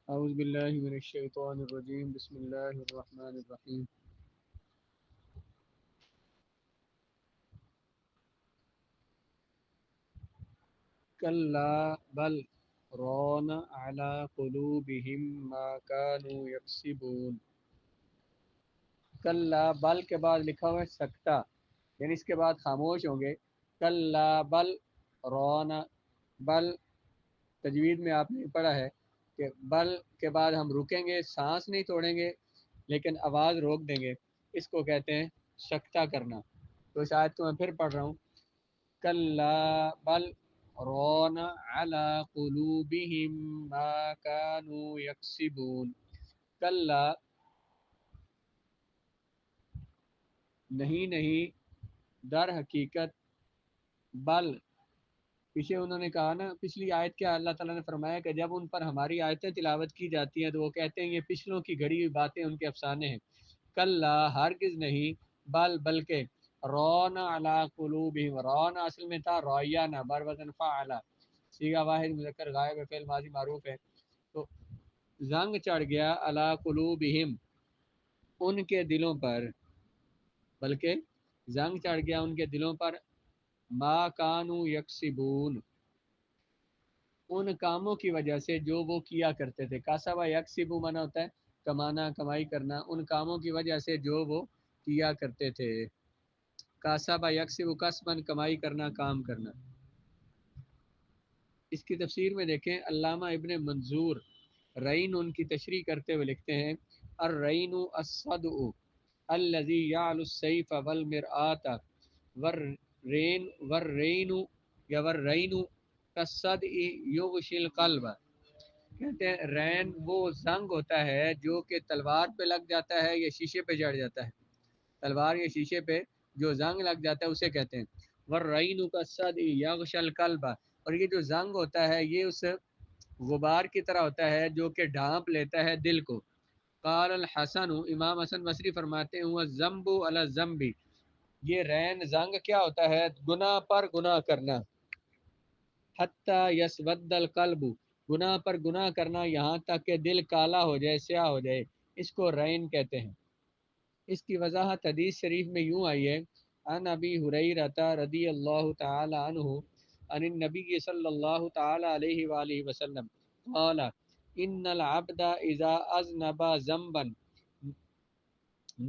اعوذ باللہ من الشیطان الرجیم بسم اللہ الرحمن الرحیم کلا بل ران علی قلوبہم ما کانوا یکسبون. کلا بل کے بعد لکھا ہوا ہے سکتہ، یعنی اس کے بعد خاموش ہوں گے. کلا بل ران، بل تجوید میں آپ نے پڑھا ہے کہ بل کے بعد ہم رکیں گے، سانس نہیں توڑیں گے لیکن آواز روک دیں گے. اس کو کہتے ہیں سکتہ کرنا. تو اس آیت کو میں پھر پڑھ رہا ہوں. کلا بل ران علی قلوبہم ما کانوا یکسبون. کلا نہیں در حقیقت، بل پیچھے انہوں نے کہا نا، پچھلی آیت کیا اللہ تعالیٰ نے فرمایا کہ جب ان پر ہماری آیتیں تلاوت کی جاتی ہیں تو وہ کہتے ہیں یہ پچھلوں کی گھڑی ہوئی باتیں ان کے افسانے ہیں. کلا ہرگز نہیں، بلکہ رون علی قلوبہم، رون اصل میں تھا رویانہ بر وزن فعل، صیغہ واحد مذکر غائب فعل ماضی معروف ہے. تو زنگ چڑھ گیا علی قلوبہم، ان کے دلوں پر، بلکہ زنگ چڑھ گیا ان کے دلوں پر، ما کانوا یکسبون، ان کاموں کی وجہ سے جو وہ کیا کرتے تھے. کاسبہ یکسبو مانا ہوتا ہے کمانا، کمائی کرنا. ان کاموں کی وجہ سے جو وہ کیا کرتے تھے. کاسبہ یکسبو کسبن، کمائی کرنا، کام کرنا. اس کی تفسیر میں دیکھیں، علامہ ابن منظور رین ان کی تشریح کرتے ہوئے لکھتے ہیں الرین الصدع الذي يعلو السيف والمرآة والرین یا والرین کالصدع یغشی القلب. کہتے ہیں رین وہ زنگ ہوتا ہے جو کہ تلوار پہ لگ جاتا ہے یا شیشے پہ جڑ جاتا ہے. تلوار یا شیشے پہ جو زنگ لگ جاتا ہے اسے کہتے ہیں. والرین کالصدع یغشی القلب، اور یہ جو زنگ ہوتا ہے یہ اس غبار کی طرح ہوتا ہے جو کہ ڈھانپ لیتا ہے دل کو. قال الحسن، امام حسن بصری فرماتے ہیں وہ ذنب علی الذنب، یہ رین زنگ کیا ہوتا ہے؟ گناہ پر گناہ کرنا. حتی یسود القلب، گناہ پر گناہ کرنا یہاں تک کہ دل کالا ہو جائے، سیاہ ہو جائے، اس کو رین کہتے ہیں. اس کی وضاحت حدیث شریف میں یوں آئی ہے، عن ابی ہریرہ رضی اللہ تعالی عنہ عن النبی صلی اللہ تعالی علیہ وآلہ وسلم قال ان العبد اذا اذنب ذنبا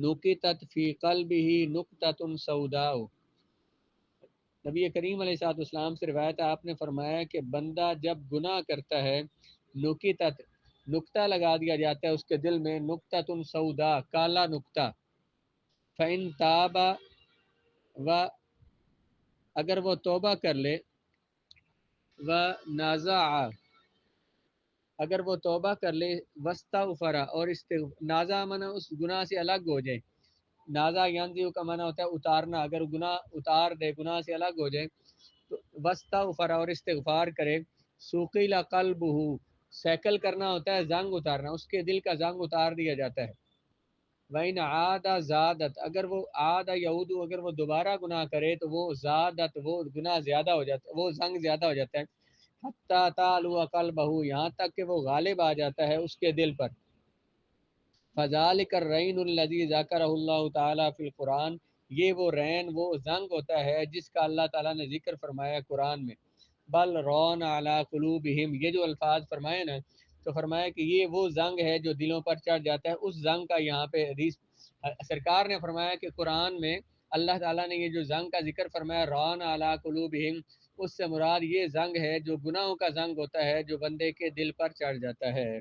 نکتت فی قلبہ نکتۃ سوداء. نبی کریم علیہ الصلوۃ والسلام سے روایت ہے، آپ نے فرمایا کہ بندہ جب گناہ کرتا ہے نکتت، نقطہ لگا دیا جاتا ہے اس کے دل میں، نکتۃ سوداء، کالا نقطہ. فإن تاب، و اگر وہ توبہ کر لے، و نازع، اگر وہ توبہ کر لے، واستغفر، اور نازع منا اس گناہ سے الگ ہو جائے. نازع ینزع کا معنی ہوتا ہے اتارنا، اگر گناہ اتار دے، گناہ سے الگ ہو جائے تو واستغفر، اور استغفار کرے. سوقیل قلبہ، سیکل کرنا ہوتا ہے زنگ اتارنا، اس کے دل کا زنگ اتار دیا جاتا ہے. وَإِنْ عَادَ زَادَتْ، اگر وہ عاد یعود، اگر وہ دوبارہ گناہ کرے تو وہ زادت، وہ گناہ زیادہ ہو جاتا ہے، وہ زنگ زیادہ ہو جاتا ہے. حتیٰ تعلو قلبہ، یہاں تک کہ وہ غالب آ جاتا ہے اس کے دل پر. فذلک الرین الذی ذکرہ اللہ تعالی فی القرآن، یہ وہ رین، وہ زنگ ہوتا ہے جس کا اللہ تعالیٰ نے ذکر فرمایا قرآن میں. بل رون علی قلوبہم، یہ جو الفاظ فرمائے نا، تو فرمایا کہ یہ وہ زنگ ہے جو دلوں پر چڑھ جاتا ہے. اس زنگ کا یہاں پہ حدیث سرکار نے فرمایا کہ قرآن میں اللہ تعالیٰ نے یہ جو زنگ کا ذکر فرمایا رون علی قلوبہم، اس سے مراد یہ زنگ ہے جو گناہوں کا زنگ ہوتا ہے جو بندے کے دل پر چڑھ جاتا ہے.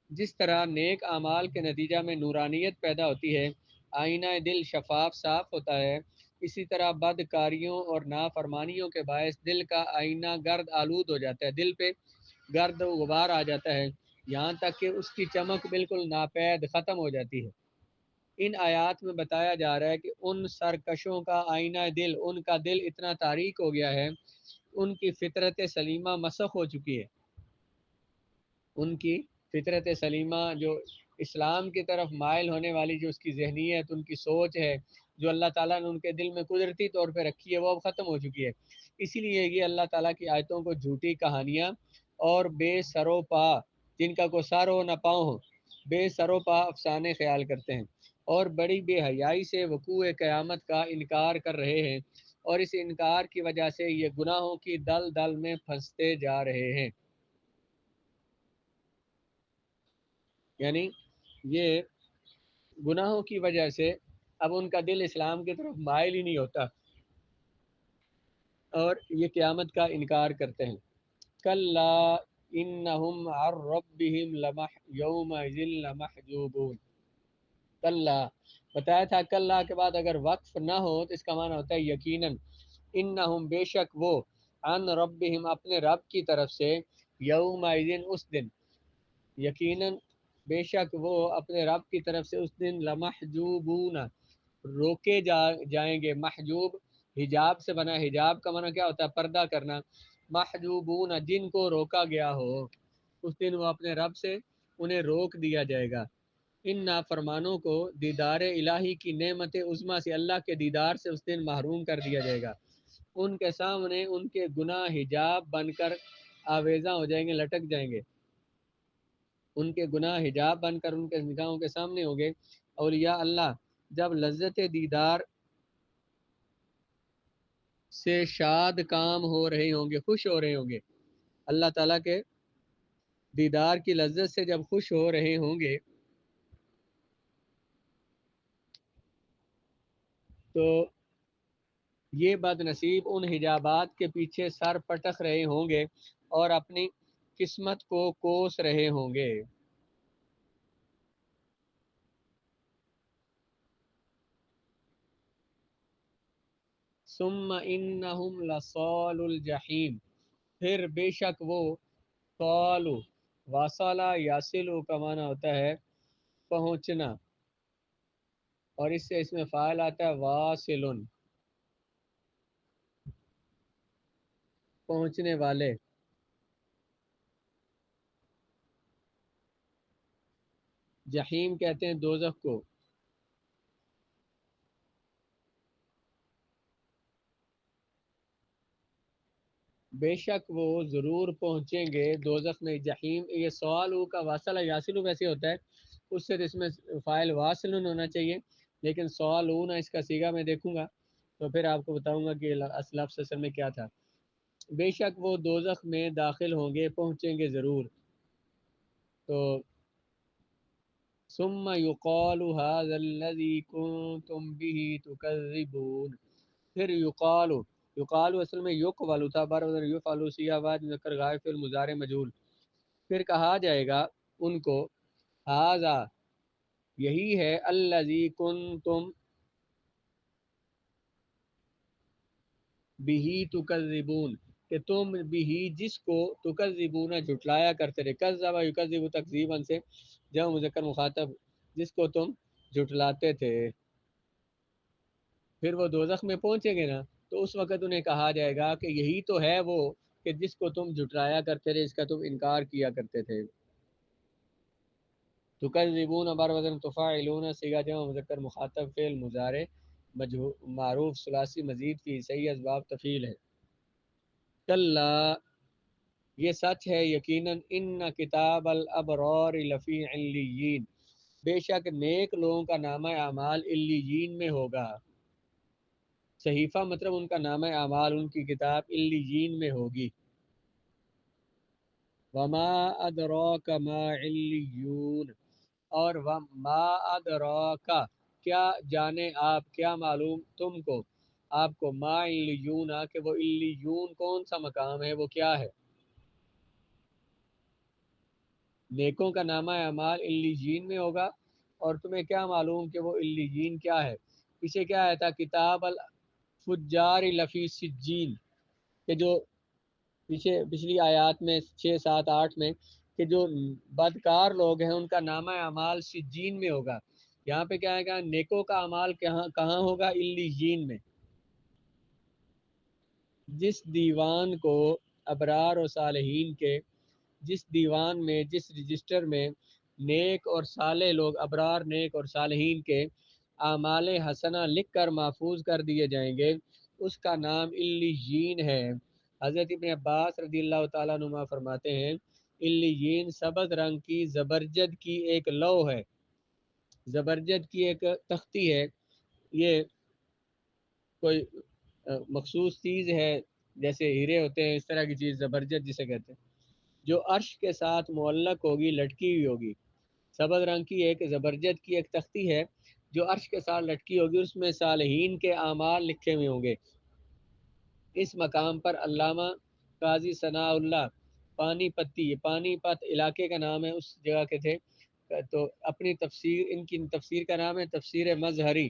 جس طرح نیک اعمال کے نتیجہ میں نورانیت پیدا ہوتی ہے، آئینہ دل شفاف صاف ہوتا ہے، اسی طرح بدکاریوں اور نافرمانیوں کے باعث دل کا آئینہ گرد آلود ہو جاتا ہے، دل پہ گرد و غبار آ جاتا ہے، یہاں تک کہ اس کی چمک بالکل ناپید ختم ہو جاتی ہے. ان آیات میں بتایا جا رہا ہے کہ ان سرکشوں کا آئینہ دل، ان کا دل اتنا تاریک ہو گیا ہے، ان کی فطرت سلیمہ مسخ ہو چکی ہے. ان کی فطرت سلیمہ جو اسلام کی طرف مائل ہونے والی جو اس کی ذہنیت، ان کی سوچ ہے جو اللہ تعالیٰ نے ان کے دل میں قدرتی طور پہ رکھی ہے، وہ اب ختم ہو چکی ہے. اسی لیے یہ اللہ تعالیٰ کی آیتوں کو جھوٹی کہانیاں اور بے سرو پا جن کا کوئی سر و نہ پاؤں ہو، بے سرو پا افسانے خیال کرتے ہیں اور بڑی بے حیائی سے وقوع قیامت کا انکار کر رہے ہیں، اور اس انکار کی وجہ سے یہ گناہوں کی دل دل میں پھنستے جا رہے ہیں۔ یعنی یہ گناہوں کی وجہ سے اب ان کا دل اسلام کی طرف مائل ہی نہیں ہوتا اور یہ قیامت کا انکار کرتے ہیں۔ کلا انہم عن ربہم یومئذ لمحجوبون۔ کلا بتایا تھا، کلا کے بعد اگر وقف نہ ہو تو اس کا معنی ہوتا ہے یقیناً، انہم بے شک وہ، عن ربہم اپنے رب کی طرف سے، یومئذ اس دن، یقیناً بے شک وہ اپنے رب کی طرف سے اس دن لمحجوبون روکے جائیں گے۔ محجوب حجاب سے بنا، حجاب کا معنی کیا ہوتا ہے؟ پردہ کرنا۔ محجوبون جن کو روکا گیا ہو، اس دن وہ اپنے رب سے انہیں روک دیا جائے گا۔ ان نافرمانوں کو دیدار الہی کی نعمت عظمیٰ سے، اللہ کے دیدار سے اس دن محروم کر دیا جائے گا۔ ان کے سامنے ان کے گناہ حجاب بن کر آویزاں ہو جائیں گے، لٹک جائیں گے۔ ان کے گناہ حجاب بن کر ان کے نگاہوں کے سامنے ہوں گے۔ اولیاء اللہ جب لذت دیدار سے شاد کام ہو رہے ہوں گے، خوش ہو رہے ہوں گے، اللہ تعالیٰ کے دیدار کی لذت سے جب خوش ہو رہے ہوں گے تو یہ بد نصیب ان حجابات کے پیچھے سر پٹک رہے ہوں گے اور اپنی قسمت کو کوس رہے ہوں گے۔ ثم انہم لصال الجحیم، پھر بے شک وہ، صالو واصلہ یاسلو کا معنی ہوتا ہے پہنچنا، اور اس میں فاعل آتا ہے واصلن، پہنچنے والے۔ جحیم کہتے ہیں دوزخ کو۔ بے شک وہ ضرور پہنچیں گے دوزخ میں، جحیم۔ یہ سوال کا واصلہ یاسلو ویسے ہوتا ہے، اس سے اس میں فاعل واصل ہونا چاہیے، لیکن سوالون اس کا صیغہ میں دیکھوں گا تو پھر آپ کو بتاؤں گا کہ لفظ اصل میں کیا تھا۔ بے شک وہ دوزخ میں داخل ہوں گے، پہنچیں گے ضرور۔ تو ثم یقال هذا الذی کنتم به تکذبون، پھر یقال اصل میں یقبل تھا، بر وزن یفعل سیغہ بعد مذکر غائب فعل مضارع مجہول، پھر کہا جائے گا ان کو، ھذا یہی ہے، الذی کنتم بہ تکذبون کہ تم بھی جس کو تکذبون جھٹلایا کرتے رہے۔ کذب یکذب تکذیبا سے جمع مذکر مخاطب، جس کو تم جھٹلاتے تھے۔ پھر وہ دوزخ میں پہنچیں گے نا، تو اس وقت انہیں کہا جائے گا کہ یہی تو ہے وہ کہ جس کو تم جھٹلایا کرتے رہے، اس کا تم انکار کیا کرتے تھے۔ تکذبون بر وزن تفاعلون صیغہ جمع مذکر مخاطب فعل مضارع معروف ثلاثی مزید کی صحیح اسباب تفعیل ہے۔ کلا یہ سچ ہے، یقیناً، ان کتاب الابرار لفی علیین، بے شک نیک لوگوں کا نامہ اعمال علیین میں ہوگا۔ صحیفہ مطلب ان کا نامہ اعمال، ان کی کتاب علیین میں ہوگی۔ وما ادراک ما علیون، اور ما ادراک کیا جانے آپ، کیا معلوم تم کو، آپ کو، ما علیون کہ وہ علیون کون سا مقام ہے، وہ کیا ہے۔ نیکوں کا نامہ اعمال علیین میں ہوگا، اور تمہیں کیا معلوم کہ وہ علیین کیا ہے۔ پیچھے کیا آیا تھا؟ کتاب الفجار لفی سجین، کہ جو پیچھے پچھلی آیات میں 6 7 8 میں کہ جو بدکار لوگ ہیں ان کا نامہ اعمال سجین میں ہوگا۔ یہاں پہ کیا ہے کہ نیکوں کا اعمال کہاں ہوگا؟ علیین میں۔ جس دیوان کو ابرار و صالحین کے، جس دیوان میں، جس رجسٹر میں نیک اور صالح لوگ، ابرار نیک اور صالحین کے اعمال حسنہ لکھ کر محفوظ کر دیے جائیں گے، اس کا نام علیین ہے۔ حضرت ابن عباس رضی اللہ تعالیٰ عنہ فرماتے ہیں علیین سبز رنگ کی زبرجد کی ایک لو ہے، زبرجد کی ایک تختی ہے، یہ کوئی مخصوص چیز ہے، جیسے ہیرے ہوتے ہیں اس طرح کی چیز زبرجد جسے کہتے ہیں، جو عرش کے ساتھ معلق ہوگی، لٹکی ہوئی ہوگی۔ سبز رنگ کی ایک زبرجد کی ایک تختی ہے جو عرش کے ساتھ لٹکی ہوگی، اس میں صالحین کے اعمال لکھے ہوئے ہوں گے۔ اس مقام پر علامہ قاضی ثناء اللہ پانی پتی، یہ پانی پت علاقے کا نام ہے، اس جگہ کے تھے، تو اپنی تفسیر، ان کی تفسیر کا نام ہے تفسیر مظہری،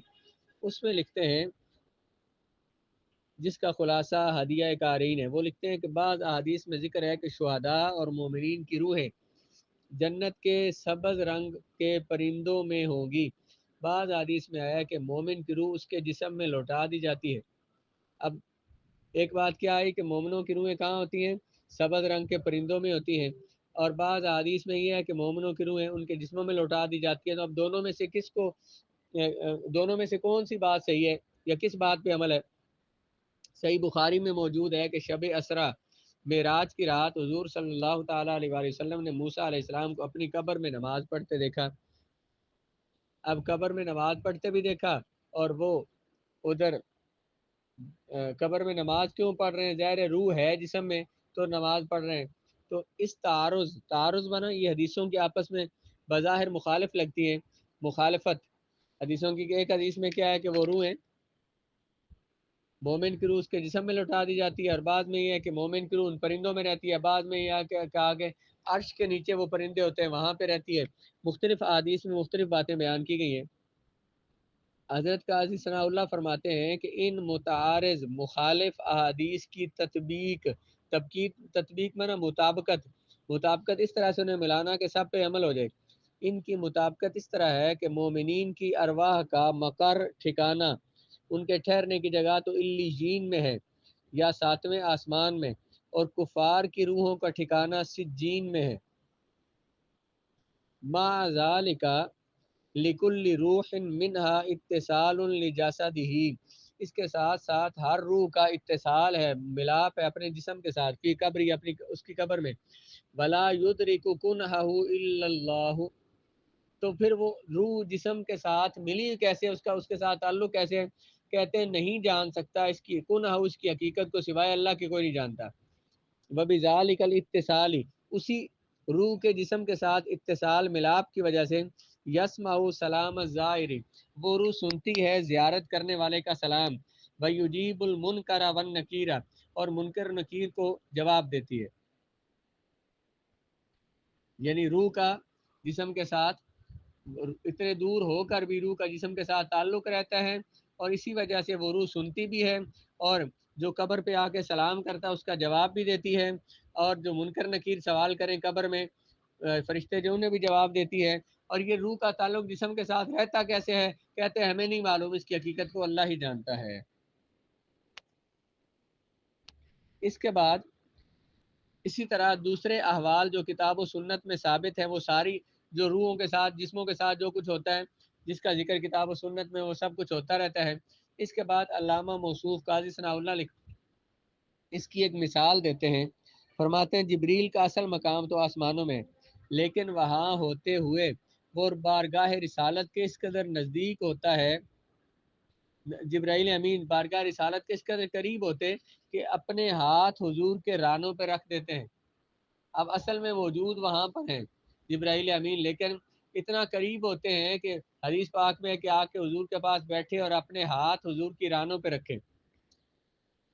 اس میں لکھتے ہیں، جس کا خلاصہ ہدیہ قارئین ہے، وہ لکھتے ہیں کہ بعض احادیث میں ذکر ہے کہ شہداء اور مومنین کی روحیں جنت کے سبز رنگ کے پرندوں میں ہوں گی۔ بعض حدیث میں آیا کہ مومن کی روح اس کے جسم میں لوٹا دی جاتی ہے۔ اب ایک بات کیا آئی کہ مومنوں کی روحیں کہاں ہوتی ہیں؟ سبز رنگ کے پرندوں میں ہوتی ہیں، اور بعض حدیث میں یہ ہے کہ مومنوں کی روحیں ان کے جسموں میں لوٹا دی جاتی ہیں۔ تو اب دونوں میں سے کس کو، دونوں میں سے کون سی بات صحیح ہے یا کس بات پہ عمل ہے؟ صحیح بخاری میں موجود ہے کہ شب اسرا معراج کی رات حضور صلی اللہ تعالیٰ علیہ وآلہ وسلم نے موسیٰ علیہ السلام کو اپنی قبر میں نماز پڑھتے دیکھا۔ اب قبر میں نماز پڑھتے بھی دیکھا، اور وہ ادھر قبر میں نماز کیوں پڑھ رہے ہیں؟ ظاہر روح ہے جسم میں تو نماز پڑھ رہے ہیں۔ تو اس تعارض بنا، یہ حدیثوں کی آپس میں بظاہر مخالف لگتی ہیں، مخالفت حدیثوں کی، ایک حدیث میں کیا ہے کہ وہ روح ہیں، مومن کی روح اس کے جسم میں لوٹا دی جاتی ہے، اور بعد میں یہ ہے کہ مومن کی روح ان پرندوں میں رہتی ہے، بعد میں یہ کہا کہ عرش کے نیچے وہ پرندے ہوتے ہیں وہاں پہ رہتی ہے۔ مختلف احادیث میں مختلف باتیں بیان کی گئی ہیں۔ حضرت قاضی ثناء اللہ فرماتے ہیں کہ ان متعارض مخالف احادیث کی تطبیق میں نا مطابقت اس طرح سے انہیں ملانا کہ سب پہ عمل ہو جائے۔ ان کی مطابقت اس طرح ہے کہ مومنین کی ارواح کا مقر ٹھکانہ، ان کے ٹھہرنے کی جگہ تو علیین میں ہے یا ساتویں آسمان میں، اور کفار کی روحوں کا ٹھکانہ سجین میں ہے۔ مع ذالک لکل روح منہا اتصال لجسدہ، اس کے ساتھ ساتھ ہر روح کا اتصال ہے، ملاپ ہے اپنے جسم کے ساتھ، فی قبری، اپنی اس کی قبر میں، ولا یدرک کنہہ الا اللہ، تو پھر وہ روح جسم کے ساتھ ملی کیسے، اس کے ساتھ تعلق کیسے ہے؟ کہتے ہیں نہیں جان سکتا اس کی کنہہ، اس کی حقیقت کو سوائے اللہ کے کوئی نہیں جانتا۔ وبذالک الاتصال، اسی روح کے جسم کے ساتھ اتصال ملاپ کی وجہ سے، یسمع سلام الزائر، وہ روح سنتی ہے زیارت کرنے والے کا سلام، ویجیب المنکر والنکیر، اور منکر نکیر کو جواب دیتی ہے۔ یعنی روح کا جسم کے ساتھ اتنے دور ہو کر بھی روح کا جسم کے ساتھ تعلق رہتا ہے، اور اسی وجہ سے وہ روح سنتی بھی ہے، اور جو قبر پہ آ کے سلام کرتا ہے اس کا جواب بھی دیتی ہے، اور جو منکر نکیر سوال کریں قبر میں فرشتے جو انہیں بھی جواب دیتی ہے۔ اور یہ روح کا تعلق جسم کے ساتھ رہتا کیسے ہے؟ کہتے ہیں ہمیں نہیں معلوم، اس کی حقیقت کو اللہ ہی جانتا ہے۔ اس کے بعد اسی طرح دوسرے احوال جو کتاب و سنت میں ثابت ہے، وہ ساری جو روحوں کے ساتھ، جسموں کے ساتھ جو کچھ ہوتا ہے، جس کا ذکر کتاب و سنت میں، وہ سب کچھ ہوتا رہتا ہے۔ اس کے بعد علامہ موصوف قاضی ثناء اللہ اس کی ایک مثال دیتے ہیں، فرماتے ہیں جبریل کا اصل مقام تو آسمانوں میں، لیکن وہاں ہوتے ہوئے وہ بارگاہ رسالت کے اس قدر نزدیک ہوتا ہے، جبرائیل امین بارگاہ رسالت کے اس قدر قریب ہوتے کہ اپنے ہاتھ حضور کے رانوں پہ رکھ دیتے ہیں۔ اب اصل میں موجود وہاں پر ہیں جبرائیل امین، لیکن اتنا قریب ہوتے ہیں کہ حدیث پاک میں ہے کہ آ کے حضور کے پاس بیٹھے اور اپنے ہاتھ حضور کی رانوں پہ رکھے۔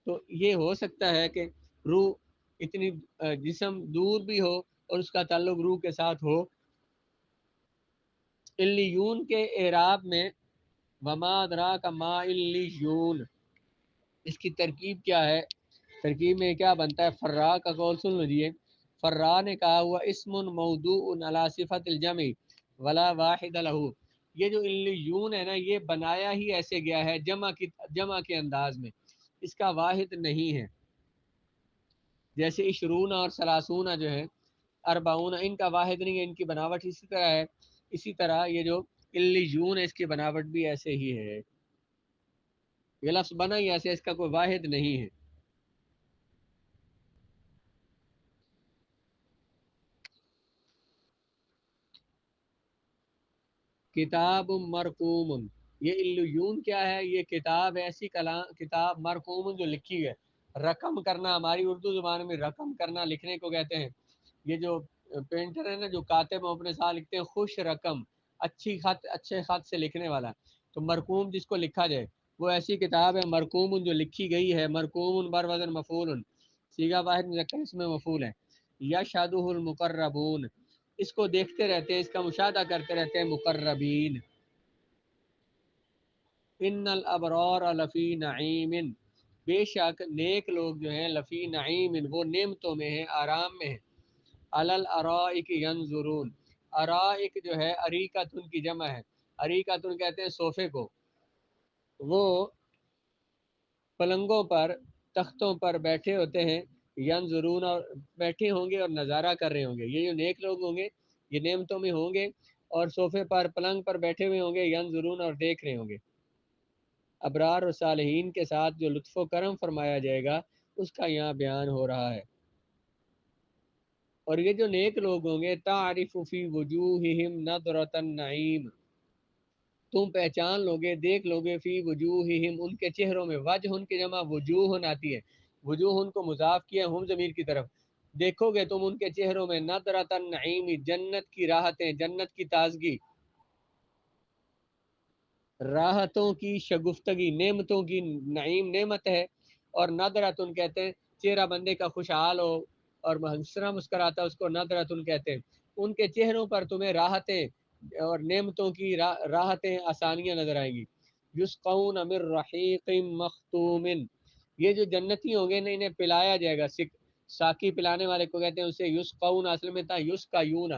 تو یہ ہو سکتا ہے کہ روح اتنی جسم دور بھی ہو اور اس کا تعلق روح کے ساتھ ہو۔ علیون کے اعراب میں وما ادراک ما علیون، اس کی ترکیب کیا ہے؟ ترکیب میں کیا بنتا ہے؟ فرا کا قول سن لیجیے۔ فرا نے کہا ہوا اسم موضوع علی صفت الجمع ولا واحد لہ، یہ جو علیون ہے نا، یہ بنایا ہی ایسے گیا ہے جمع کے انداز میں، اس کا واحد نہیں ہے۔ جیسے عشرون اور ثلاثون جو ہے، اربعون، ان کا واحد نہیں ہے، ان کی بناوٹ اسی طرح ہے۔ اسی طرح یہ جو علیون ہے، اس کی بناوٹ بھی ایسے ہی ہے، یہ لفظ بنا ہی ایسے، اس کا کوئی واحد نہیں ہے۔ کتاب مرقوم، یہ علیون کیا ہے؟ یہ کتاب ایسی کتاب مرقوم جو لکھی ہے، رقم کرنا، ہماری اردو زبان میں رقم کرنا لکھنے کو کہتے ہیں۔ یہ جو پینٹر ہے نا، جو کاتب اپنے ساتھ لکھتے ہیں خوش رقم، اچھی خط، اچھے خط سے لکھنے والا، تو مرقوم جس کو لکھا جائے وہ ایسی کتاب ہے مرقوم جو لکھی گئی ہے۔ مرقوم بر وزن مفعول، صیغہ واحد مذکر اس میں مفعول ہے۔ یشہدہ المقربون، اس کو دیکھتے رہتے ہیں، اس کا مشاہدہ کرتے رہتے ہیں مقربین۔ ان الابرار لفی نعیم، بے شک نیک لوگ جو ہیں لفی نعیم، وہ نعمتوں میں ہیں، آرام میں ہیں۔ علی الارائک ینظرون، ارائک جو ہے اریکۃ کی جمع ہے، اریکۃ کہتے ہیں صوفے کو، وہ پلنگوں پر، تختوں پر بیٹھے ہوتے ہیں، ینظرون، اور بیٹھے ہوں گے اور نظارہ کر رہے ہوں گے۔ یہ جو نیک لوگ ہوں گے یہ نعمتوں میں ہوں گے اور صوفے پر، پلنگ پر بیٹھے ہوئے ہوں گے، ینظرون، اور دیکھ رہے ہوں گے۔ ابرار و صالحین کے ساتھ جو لطف و کرم فرمایا جائے گا اس کا یہاں بیان ہو رہا ہے۔ اور یہ جو نیک لوگ ہوں گے، تعرف فی وجوہہم نضرۃ النعیم، تم پہچان لوگے، دیکھ لوگے، فی وجوہہم، ان کے چہروں میں، وجہ ان کی جمع وجوہ آتی ہے، وجوہ ان کو مضاف کیا ہم ضمیر کی طرف، دیکھو گے تم ان کے چہروں میں نضرۃ النعیم، جنت کی راحتیں، جنت کی تازگی، راحتوں کی شگفتگی، نعمتوں کی، نعیم نعمت ہے، اور نظرتن کہتے ہیں چہرہ بندے کا خوشحال ہو اور ہنسنا مسکراتا ہے، اس کو نظرتن کہتے ہیں۔ ان کے چہروں پر تمہیں راحتیں اور نعمتوں کی راحتیں، آسانیاں نظر آئیں گی۔ یسقون من رحیق مختوم، یہ جو جنتی ہوں گے نا انہیں پلایا جائے گا، ساقی پلانے والے کو کہتے ہیں، اسے یسقون اصل میں تھا یسقیون،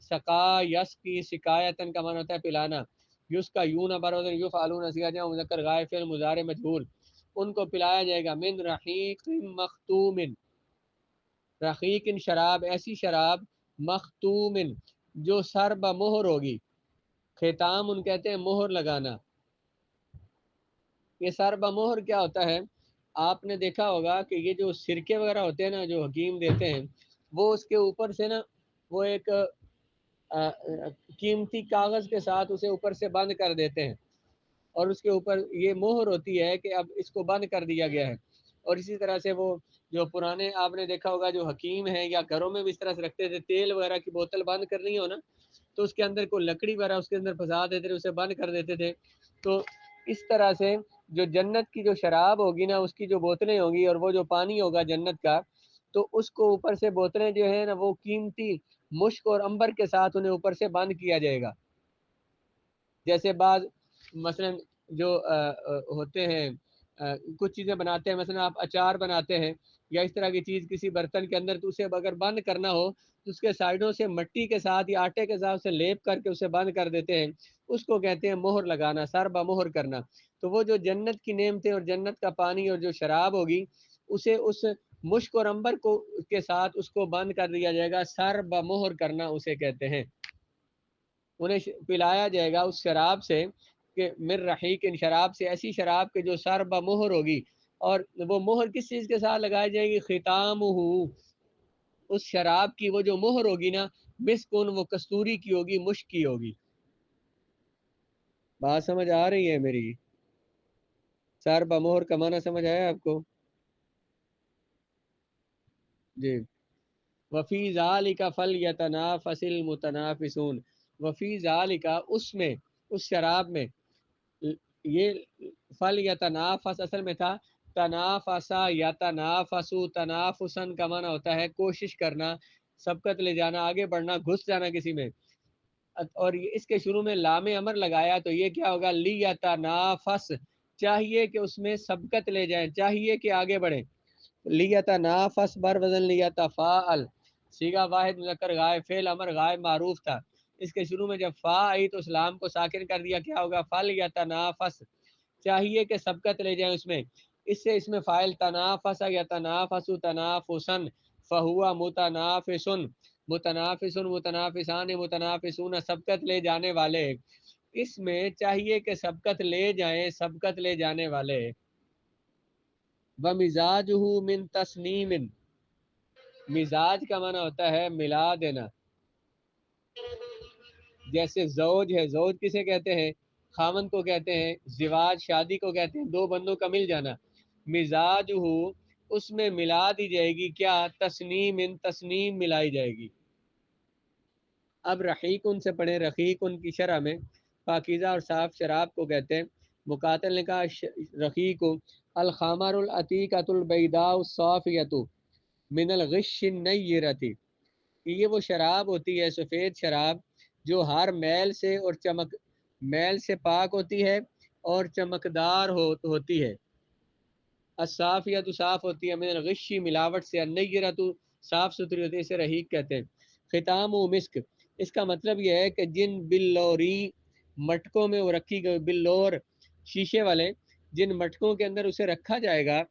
سقا یسقی سقایتن کا معنی ہوتا ہے پلانا، یس کا یون برودن یفعلون صیغہ جمع مذکر غائب فعل مضارع مجہول، ان کو پلایا جائے گا من رحیق مختوم، رحیق شراب، ایسی شراب، مختوم جو سر بمہر ہوگی، ختام ان کہتے ہیں مہر لگانا۔ یہ سر بمہر کیا ہوتا ہے؟ آپ نے دیکھا ہوگا کہ یہ جو سرکے وغیرہ ہوتے ہیں نا جو حکیم دیتے ہیں، وہ اس کے اوپر سے نا وہ ایک قیمتی کاغذ کے ساتھ اسے اوپر سے بند کر دیتے ہیں، اور اس کے اوپر یہ مہر ہوتی ہے کہ اب اس کو بند کر دیا گیا ہے۔ اور اسی طرح سے وہ جو پرانے آپ نے دیکھا ہوگا جو حکیم ہیں یا گھروں میں بھی اس طرح سے رکھتے تھے، تیل وغیرہ کی بوتل بند کرنی ہو نا تو اس کے اندر کوئی لکڑی وغیرہ اس کے اندر پھنسا دیتے تھے، اسے بند کر دیتے تھے۔ تو اس طرح سے جو جنت کی جو شراب ہوگی نا، اس کی جو بوتلیں ہوں گی اور وہ جو پانی ہوگا جنت کا، تو اس کو اوپر سے بوتلیں جو ہیں نا وہ قیمتی مشک اور عنبر کے ساتھ انہیں اوپر سے بند کیا جائے گا۔ جیسے بعض مثلا جو ہوتے ہیں کچھ چیزیں بناتے ہیں، مثلا آپ اچار بناتے ہیں یا اس طرح کی چیز کسی برتن کے اندر، تو اسے اگر بند کرنا ہو تو اس کے سائڈوں سے مٹی کے ساتھ یا آٹے کے ساتھ اسے لیپ کر کے اسے بند کر دیتے ہیں، اس کو کہتے ہیں مہر لگانا، سر بمہر کرنا۔ تو وہ جو جنت کی نعمتیں اور جنت کا پانی اور جو شراب ہوگی، اسے اس مشک اور عنبر کو کے ساتھ اس کو بند کر دیا جائے گا، سر بمہر کرنا اسے کہتے ہیں۔ انہیں پلایا جائے گا اس شراب سے کہ من رحیق، ان شراب سے، ایسی شراب کے جو سر بمہر ہوگی، اور وہ مہر کس چیز کے ساتھ لگائی جائے گی؟ ختام اس شراب کی وہ جو مہر ہوگی نا، مسکن، وہ کستوری کی ہوگی، مشک کی ہوگی۔ بات سمجھ آ رہی ہے میری؟ سر بمہر کا معنی سمجھ آیا آپ کو؟ جی۔ وفی ذالک فلیتنافس المتنافسون، وفی ذالک، اس میں، اس شراب میں، یہ فلیتنافس اصل میں تھا تنافسا یتنافسو، تنافسن کا معنی ہوتا ہے کوشش کرنا، سبقت لے جانا، آگے بڑھنا، گھس جانا کسی میں، اور اس کے شروع میں لام امر لگایا تو یہ کیا ہوگا؟ لیتنافس، چاہیے کہ اس میں سبقت لے جائیں، چاہیے کہ آگے بڑھیں۔ لیتنافس بر وزن لیتفاعل، صیغہ واحد مذکر غائب فعل امر غائب معروف تھا، اس کے شروع میں جب فا آئی تو اسلام کو ساکن کر دیا، کیا ہوگا؟ فلیتنافس، چاہیے کہ سبقت لے جائیں اس میں۔ اس سے اس میں فاعل تنافس یتنافس تنافسن فہوا متنافسن، متنافسن متنافسان متنافسون، سبقت لے جانے والے، اس میں چاہیے کہ سبقت لے جائیں، سبقت لے جانے والے۔ وَمِزَاجُهُ مِن تَسْنِیمٍ، مزاج کا معنی ہوتا ہے ملا دینا، جیسے زوج ہے، زوج کسے کہتے ہیں؟ خاوند کو کہتے ہیں، زواج شادی کو کہتے ہیں، دو بندوں کا مل جانا۔ مزاج ہو، اس میں ملا دی جائے گی کیا؟ تسنیم، ان تسنیم ملائی جائے گی۔ اب رقیق ان سے پڑھیں، رقیق ان کی شرح میں پاکیزہ اور صاف شراب کو کہتے ہیں۔ مقاتل نے کہا رقیق الخمر العتیقۃ البیضاء الصافیۃ من الغش النیرۃ، یہ وہ شراب ہوتی ہے، سفید شراب، جو ہر میل سے اور میل سے پاک ہوتی ہے اور چمکدار ہوتی ہے۔ الصافیۃ صاف ہوتی ہے، من الغشی ملاوٹ سے، النیرۃ صاف ستھری ہوتی ہے، اسے رحیق کہتے ہیں۔ ختام و مسک، اس کا مطلب یہ ہے کہ جن بلوری مٹکوں میں وہ رکھی گئی، بلور شیشے والے جن مٹکوں کے اندر اسے رکھا جائے گا،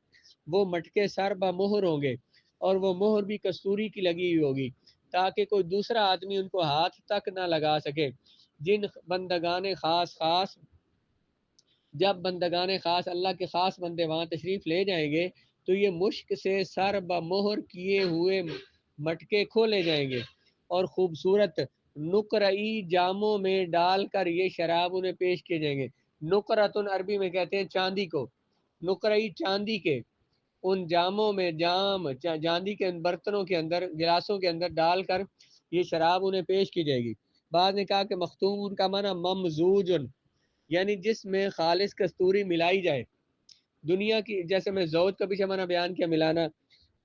وہ مٹکے سر بمہر ہوں گے، اور وہ مہر بھی کستوری کی لگی ہوئی ہوگی، تاکہ کوئی دوسرا آدمی ان کو ہاتھ تک نہ لگا سکے۔ جن بندگان خاص جب بندگان خاص، اللہ کے خاص بندے وہاں تشریف لے جائیں گے تو یہ مشک سے سر بمہر کیے ہوئے مٹکے کھولے جائیں گے، اور خوبصورت نقرئی جاموں میں ڈال کر یہ شراب انہیں پیش کیے جائیں گے۔ نقرتن عربی میں کہتے ہیں چاندی کو، نقرئی چاندی کے ان جاموں میں، چاندی کے ان برتنوں کے اندر، گلاسوں کے اندر ڈال کر یہ شراب انہیں پیش کی جائے گی۔ بعد نے کہا کہ مختوم کا معنی ممزوجن، یعنی جس میں خالص کستوری ملائی جائے۔ دنیا کی، جیسے میں زوج کا پیچھے معنی بیان کیا ملانا،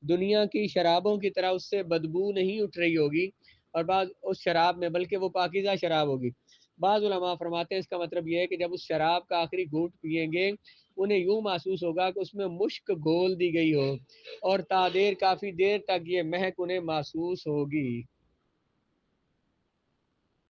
دنیا کی شرابوں کی طرح اس سے بدبو نہیں اٹھ رہی ہوگی، اور بعض اس شراب میں، بلکہ وہ پاکیزہ شراب ہوگی۔ بعض علماء فرماتے ہیں اس کا مطلب یہ ہے کہ جب اس شراب کا آخری گھونٹ پئیں گے، انہیں یوں محسوس ہوگا کہ اس میں مشک گھول دی گئی ہو، اور کافی دیر تک یہ مہک انہیں محسوس ہوگی۔